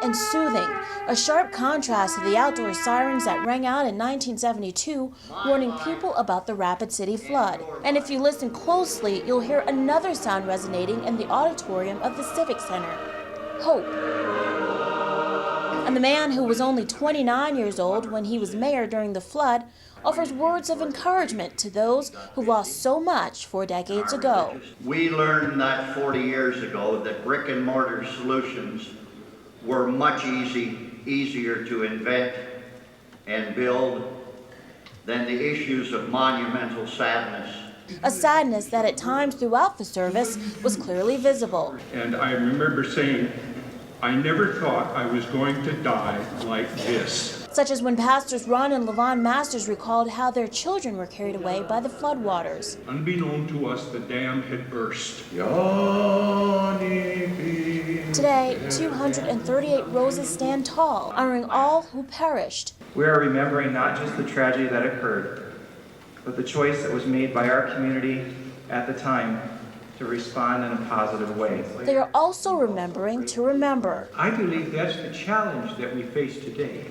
and soothing, a sharp contrast to the outdoor sirens that rang out in 1972, warning people about the Rapid City flood. And if you listen closely, you'll hear another sound resonating in the auditorium of the Civic Center: hope. And the man, who was only 29 years old when he was mayor during the flood, offers words of encouragement to those who lost so much 4 decades ago. We learned that 40 years ago that brick and mortar solutions were much easier to invent and build than the issues of monumental sadness. A sadness that at times throughout the service was clearly visible. And I remember saying, I never thought I was going to die like this. Such as when Pastors Ron and Levon Masters recalled how their children were carried away by the floodwaters. Unbeknown to us, the dam had burst. Today, 238 roses stand tall, honoring all who perished. We are remembering not just the tragedy that occurred, but the choice that was made by our community at the time to respond in a positive way. They are also remembering to remember. I believe that's the challenge that we face today,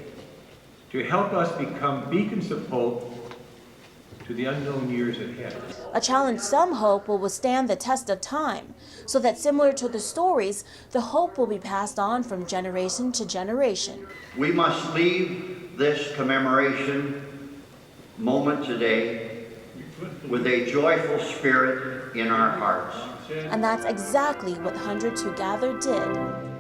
to help us become beacons of hope to the unknown years ahead. A challenge some hope will withstand the test of time, so that similar to the stories, the hope will be passed on from generation to generation. We must leave this commemoration moment today with a joyful spirit in our hearts. And that's exactly what hundreds who gathered did.